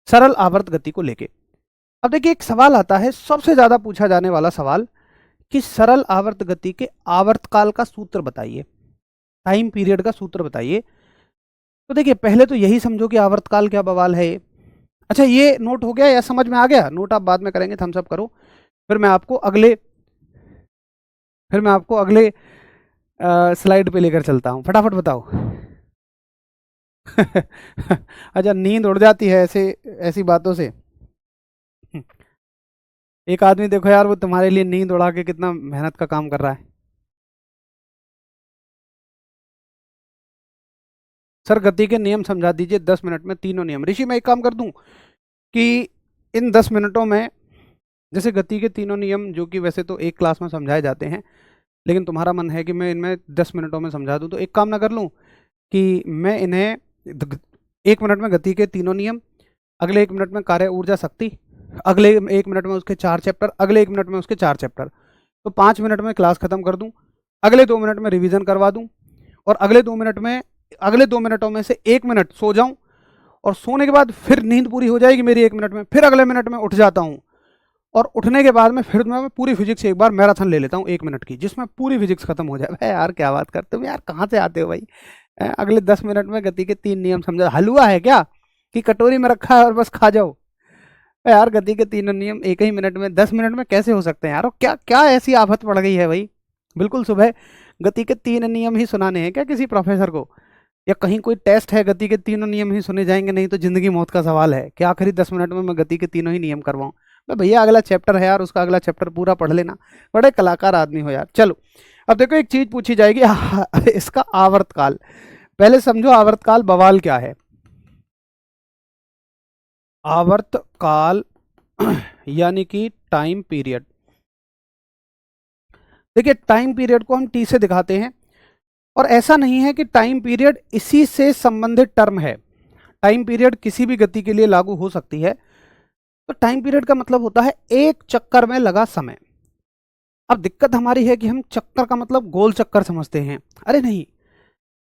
सरल आवर्त गति को लेके। अब देखिए, एक सवाल आता है सबसे ज्यादा पूछा जाने वाला सवाल कि सरल आवर्त गति के आवर्तकाल का सूत्र बताइए, टाइम पीरियड का सूत्र बताइए। तो देखिए, पहले तो यही समझो कि आवर्तकाल क्या बवाल है ये। अच्छा, ये नोट हो गया या समझ में आ गया? नोट आप बाद में करेंगे, थम्स अप करो, फिर मैं आपको अगले स्लाइड पे लेकर चलता हूँ। फटाफट बताओ। अच्छा, नींद उड़ जाती है ऐसी बातों से। एक आदमी देखो यार, वो तुम्हारे लिए नींद उड़ा के कितना मेहनत का काम कर रहा है। सर, गति के नियम समझा दीजिए 10 मिनट में, तीनों नियम। ऋषि, मैं एक काम कर दूं कि इन 10 मिनटों में, जैसे गति के तीनों नियम जो कि वैसे तो एक क्लास में समझाए जाते हैं, लेकिन तुम्हारा मन है कि मैं इनमें 10 मिनटों में समझा दूं, तो एक काम ना कर लूं कि मैं इन्हें 1 मिनट में गति के तीनों नियम, अगले 1 मिनट में कार्य ऊर्जा शक्ति, अगले 1 मिनट में उसके 4 चैप्टर, अगले 1 मिनट में उसके 4 चैप्टर, तो 5 मिनट में क्लास खत्म कर दूं, अगले 2 मिनट में रिवीजन करवा दूं, और अगले 2 मिनटों में से 1 मिनट सो जाऊं, और सोने के बाद फिर नींद पूरी हो जाएगी मेरी 1 मिनट में, फिर अगले मिनट में उठ जाता हूं, और उठने के बाद में फिर मैं पूरी फिजिक्स एक बार मैराथन ले लेता हूँ 1 मिनट की, जिसमें पूरी फिजिक्स खत्म हो जाए। भाई यार क्या बात करते हो यार, कहाँ से आते हो भाई? अगले 10 मिनट में गति के 3 नियम समझा? हलवा है क्या कि कटोरी में रखा है और बस खा जाओ? यार गति के तीनों नियम एक ही मिनट में, 10 मिनट में कैसे हो सकते हैं यार? और क्या क्या ऐसी आफत पड़ गई है भाई? बिल्कुल सुबह गति के 3 नियम ही सुनाने हैं क्या किसी प्रोफेसर को? या कहीं कोई टेस्ट है गति के तीनों नियम ही सुने जाएंगे? नहीं तो जिंदगी मौत का सवाल है कि आखिरी 10 मिनट में मैं गति के तीनों ही नियम करवाऊं? भैया अगला चैप्टर है यार, उसका अगला चैप्टर पूरा पढ़ लेना। बड़े कलाकार आदमी हो यार। चलो, अब देखो एक चीज पूछी जाएगी इसका आवर्तकाल। पहले समझो आवर्तकाल बवाल क्या है। आवर्तकाल यानी कि टाइम पीरियड। देखिए टाइम पीरियड को हम टी से दिखाते हैं, और ऐसा नहीं है कि टाइम पीरियड इसी से संबंधित टर्म है। टाइम पीरियड किसी भी गति के लिए लागू हो सकती है। तो टाइम पीरियड का मतलब होता है एक चक्कर में लगा समय। अब दिक्कत हमारी है कि हम चक्कर का मतलब गोल चक्कर समझते हैं। अरे नहीं,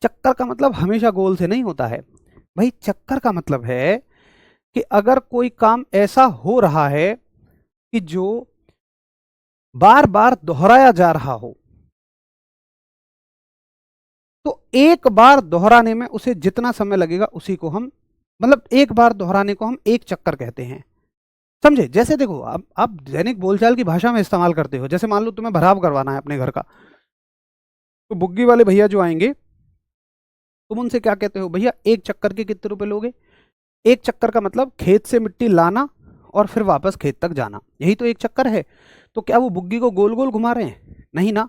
चक्कर का मतलब हमेशा गोल से नहीं होता है भाई। चक्कर का मतलब है कि अगर कोई काम ऐसा हो रहा है कि जो बार बार दोहराया जा रहा हो, तो एक बार दोहराने में उसे जितना समय लगेगा उसी को हम, मतलब एक बार दोहराने को हम एक चक्कर कहते हैं। समझे? जैसे देखो, अब आप दैनिक बोलचाल की भाषा में इस्तेमाल करते हो। जैसे मान लो तुम्हें भराव करवाना है अपने घर का, तो बुग्गी वाले भैया जो आएंगे, तुम उनसे क्या कहते हो, भैया एक चक्कर के कितने रुपए लोगे? एक चक्कर का मतलब खेत से मिट्टी लाना और फिर वापस खेत तक जाना, यही तो एक चक्कर है। तो क्या वो बुग्गी को गोल गोल घुमा रहे हैं? नहीं ना।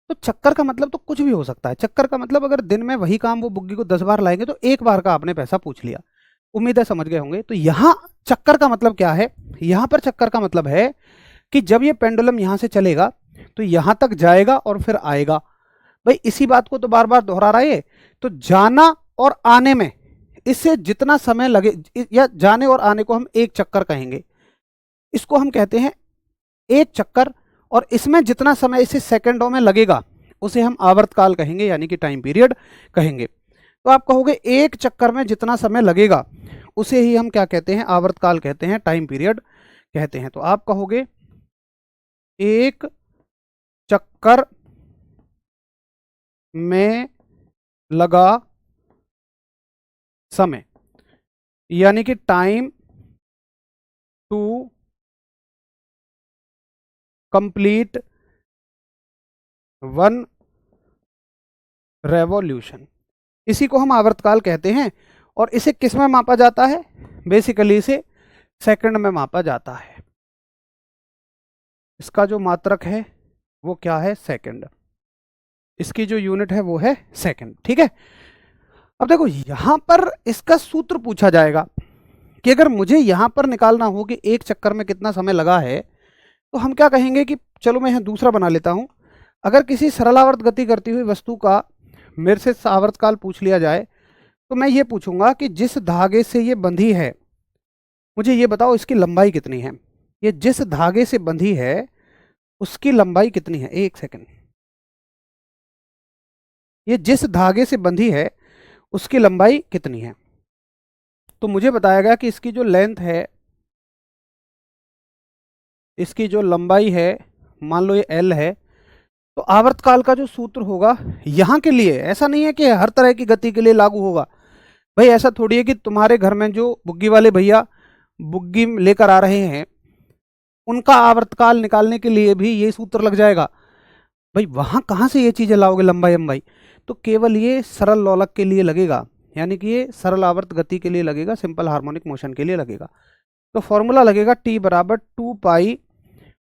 तो चक्कर का मतलब तो कुछ भी हो सकता है। चक्कर का मतलब अगर दिन में वही काम वो बुग्गी को 10 बार लाएंगे तो एक बार का आपने पैसा पूछ लिया। उम्मीद है समझ गए होंगे। तो यहाँ चक्कर का मतलब क्या है? यहाँ पर चक्कर का मतलब है कि जब ये पेंडुलम यहाँ से चलेगा तो यहाँ तक जाएगा और फिर आएगा। भाई इसी बात को तो बार बार दोहरा रहा है। तो जाना और आने में इससे जितना समय लगे, या जाने और आने को हम एक चक्कर कहेंगे, इसको हम कहते हैं एक चक्कर। और इसमें जितना समय इसे सेकंडों में लगेगा उसे हम आवर्तकाल कहेंगे, यानी कि टाइम पीरियड कहेंगे। तो आप कहोगे एक चक्कर में जितना समय लगेगा उसे ही हम क्या कहते हैं? आवर्तकाल कहते हैं, टाइम पीरियड कहते हैं। तो आप कहोगे एक चक्कर में लगा समय, यानी कि time to complete one revolution, इसी को हम आवर्तकाल कहते हैं। और इसे किस में मापा जाता है? बेसिकली इसे सेकंड में मापा जाता है। इसका जो मात्रक है वो क्या है? सेकंड। इसकी जो यूनिट है वो है सेकंड। ठीक है। अब देखो यहां पर इसका सूत्र पूछा जाएगा कि अगर मुझे यहां पर निकालना हो कि एक चक्कर में कितना समय लगा है, तो हम क्या कहेंगे कि चलो मैं यहां दूसरा बना लेता हूं। अगर किसी सरलावर्त गति करती हुई वस्तु का मेरे से आवर्तकाल पूछ लिया जाए, तो मैं ये पूछूंगा कि जिस धागे से ये बंधी है, मुझे ये बताओ इसकी लंबाई कितनी है। ये जिस धागे से बंधी है उसकी लंबाई कितनी है? एक सेकंड। ये जिस धागे से बंधी है उसकी लंबाई कितनी है? तो मुझे बताया गया कि इसकी जो लेंथ है, इसकी जो लंबाई है, मान लो ये L है। तो आवर्तकाल का जो सूत्र होगा यहां के लिए, ऐसा नहीं है कि हर तरह की गति के लिए लागू होगा। भाई ऐसा थोड़ी है कि तुम्हारे घर में जो बुग्गी वाले भैया बुग्गी लेकर आ रहे हैं उनका आवर्तकाल निकालने के लिए भी ये सूत्र लग जाएगा। भाई वहां कहां से ये चीजें लाओगे, लंबाई लंबाई? तो केवल ये सरल लोलक के लिए लगेगा, यानी कि ये सरल आवर्त गति के लिए लगेगा, सिंपल हार्मोनिक मोशन के लिए लगेगा। तो फॉर्मूला लगेगा T बराबर 2 पाई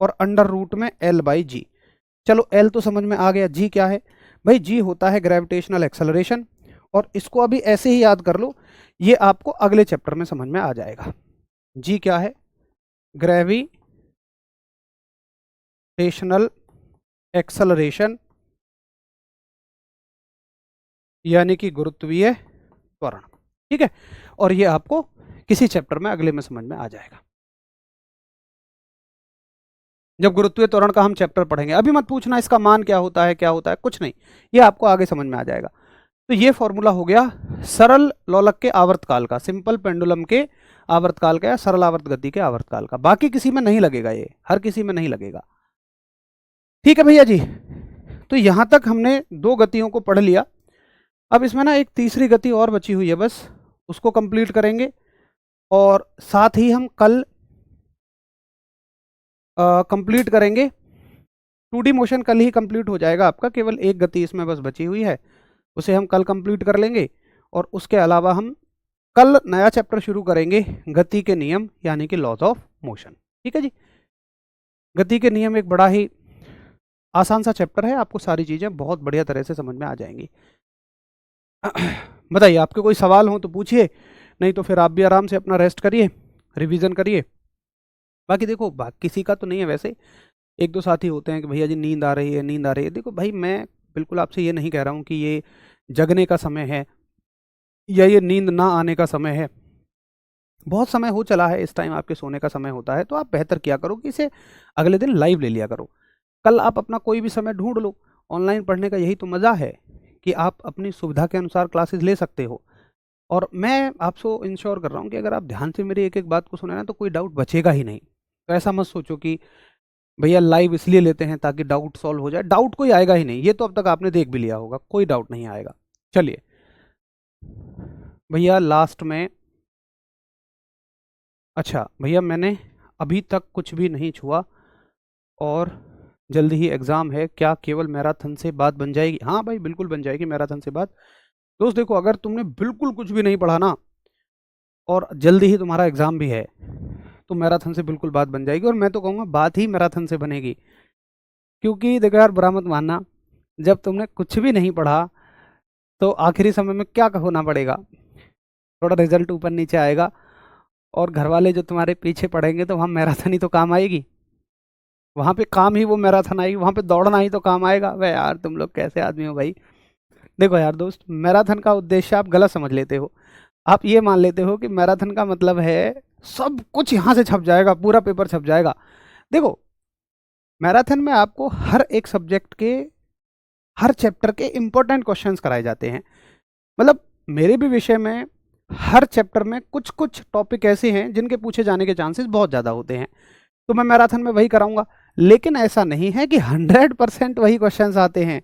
और अंडर रूट में L बाई जी। चलो L तो समझ में आ गया, G क्या है? भाई G होता है ग्रेविटेशनल एक्सेलरेशन, और इसको अभी ऐसे ही याद कर लो, ये आपको अगले चैप्टर में समझ में आ जाएगा। G क्या है? ग्रेविटेशनल एक्सेलरेशन, यानी कि गुरुत्वीय त्वरण। ठीक है। और ये आपको किसी चैप्टर में अगले में समझ में आ जाएगा, जब गुरुत्वीय त्वरण का हम चैप्टर पढ़ेंगे। अभी मत पूछना इसका मान क्या होता है, क्या होता है, कुछ नहीं, ये आपको आगे समझ में आ जाएगा। तो ये फॉर्मूला हो गया सरल लोलक के आवर्तकाल का, सिंपल पेंडुलम के आवर्तकाल का, या सरल आवर्त गति के आवर्तकाल का। बाकी किसी में नहीं लगेगा, ये हर किसी में नहीं लगेगा। ठीक है भैया जी। तो यहां तक हमने दो गतियों को पढ़ लिया। अब इसमें ना एक तीसरी गति और बची हुई है, बस उसको कंप्लीट करेंगे। और साथ ही हम कल कंप्लीट करेंगे 2D मोशन। कल ही कंप्लीट हो जाएगा आपका, केवल एक गति इसमें बस बची हुई है, उसे हम कल कंप्लीट कर लेंगे। और उसके अलावा हम कल नया चैप्टर शुरू करेंगे, गति के नियम, यानी कि लॉज ऑफ मोशन। ठीक है जी। गति के नियम एक बड़ा ही आसान सा चैप्टर है, आपको सारी चीज़ें बहुत बढ़िया तरह से समझ में आ जाएंगी। बताइए, आपके कोई सवाल हो तो पूछिए, नहीं तो फिर आप भी आराम से अपना रेस्ट करिए, रिवीजन करिए। बाकी देखो, किसी का तो नहीं है वैसे, एक दो साथी होते हैं कि भैया जी नींद आ रही है, नींद आ रही है। देखो भाई, मैं बिल्कुल आपसे ये नहीं कह रहा हूँ कि ये जगने का समय है या ये नींद ना आने का समय है। बहुत समय हो चला है, इस टाइम आपके सोने का समय होता है, तो आप बेहतर क्या करो कि इसे अगले दिन लाइव ले लिया करो। कल आप अपना कोई भी समय ढूंढ लो। ऑनलाइन पढ़ने का यही तो मज़ा है कि आप अपनी सुविधा के अनुसार क्लासेस ले सकते हो। और मैं आपसे इंश्योर कर रहा हूँ कि अगर आप ध्यान से मेरी एक एक बात को सुने ना, तो कोई डाउट बचेगा ही नहीं। तो ऐसा मत सोचो कि भैया लाइव इसलिए लेते हैं ताकि डाउट सॉल्व हो जाए। डाउट कोई आएगा ही नहीं, ये तो अब तक आपने देख भी लिया होगा, कोई डाउट नहीं आएगा। चलिए भैया, लास्ट में, अच्छा भैया, मैंने अभी तक कुछ भी नहीं छुआ और जल्दी ही एग्ज़ाम है, क्या केवल मैराथन से बात बन जाएगी? हाँ भाई, बिल्कुल बन जाएगी मैराथन से बात। दोस्त देखो, अगर तुमने बिल्कुल कुछ भी नहीं पढ़ा ना, और जल्दी ही तुम्हारा एग्ज़ाम भी है, तो मैराथन से बिल्कुल बात बन जाएगी। और मैं तो कहूँगा बात ही मैराथन से बनेगी। क्योंकि देखो यार, बुरा मत मानना, जब तुमने कुछ भी नहीं पढ़ा तो आखिरी समय में क्या होना पड़ेगा? थोड़ा रिजल्ट ऊपर नीचे आएगा, और घर वाले जो तुम्हारे पीछे पड़ेंगे, तो वहाँ मैराथन ही तो काम आएगी। वहाँ पे काम ही वो मैराथन आएगी, वहाँ पे दौड़ना ही तो काम आएगा। वे यार, तुम लोग कैसे आदमी हो भाई। देखो यार दोस्त, मैराथन का उद्देश्य आप गलत समझ लेते हो। आप ये मान लेते हो कि मैराथन का मतलब है सब कुछ यहाँ से छप जाएगा, पूरा पेपर छप जाएगा। देखो, मैराथन में आपको हर एक सब्जेक्ट के, हर चैप्टर के इंपॉर्टेंट क्वेश्चंस कराए जाते हैं। मतलब मेरे भी विषय में हर चैप्टर में कुछ कुछ टॉपिक ऐसे हैं जिनके पूछे जाने के चांसेस बहुत ज़्यादा होते हैं, तो मैं मैराथन में वही कराऊंगा। लेकिन ऐसा नहीं है कि 100% वही क्वेश्चंस आते हैं,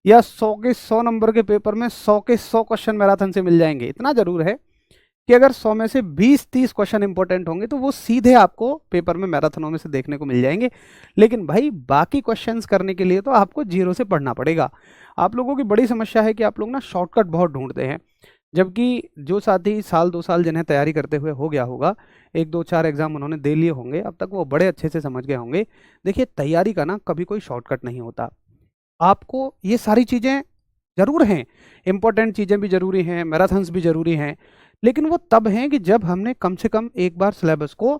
या 100 के 100 नंबर के पेपर में 100 के 100 क्वेश्चन मैराथन से मिल जाएंगे। इतना जरूर है कि अगर 100 में से 20-30 क्वेश्चन इंपॉर्टेंट होंगे, तो वो सीधे आपको पेपर में मैराथनों में से देखने को मिल जाएंगे। लेकिन भाई, बाकी क्वेश्चंस करने के लिए तो आपको जीरो से पढ़ना पड़ेगा। आप लोगों की बड़ी समस्या है कि आप लोग ना शॉर्टकट बहुत ढूंढते हैं, जबकि जो साथी साल 2 साल जिन्हें तैयारी करते हुए हो गया होगा, 1 2 4 एग्जाम उन्होंने दे लिए होंगे, अब तक वो बड़े अच्छे से समझ गए होंगे। देखिए, तैयारी का ना कभी कोई शॉर्टकट नहीं होता। आपको ये सारी चीज़ें ज़रूर हैं, इंपॉर्टेंट चीज़ें भी ज़रूरी हैं, मैराथन्स भी ज़रूरी हैं, लेकिन वो तब हैं कि जब हमने कम से कम एक बार सिलेबस को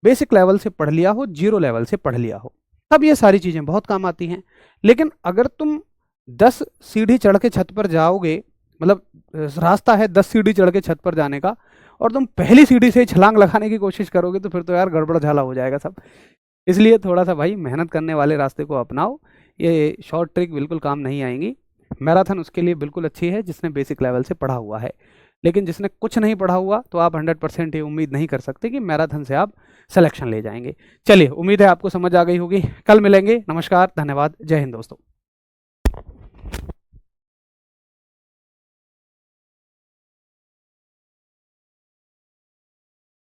बेसिक लेवल से पढ़ लिया हो, जीरो लेवल से पढ़ लिया हो, तब ये सारी चीज़ें बहुत काम आती हैं। लेकिन अगर तुम 10 सीढ़ी चढ़ के छत पर जाओगे, मतलब रास्ता है 10 सीढ़ी चढ़ के छत पर जाने का, और तुम पहली सीढ़ी से छलांग लगाने की कोशिश करोगे, तो फिर तो यार गड़बड़ झाला हो जाएगा सब। इसलिए थोड़ा सा भाई मेहनत करने वाले रास्ते को अपनाओ। ये शॉर्ट ट्रिक बिल्कुल काम नहीं आएंगी। मैराथन उसके लिए बिल्कुल अच्छी है जिसने बेसिक लेवल से पढ़ा हुआ है, लेकिन जिसने कुछ नहीं पढ़ा हुआ, तो आप 100% ये उम्मीद नहीं कर सकते कि मैराथन से आप सिलेक्शन ले जाएंगे। चलिए, उम्मीद है आपको समझ आ गई होगी। कल मिलेंगे। नमस्कार, धन्यवाद, जय हिंद दोस्तों।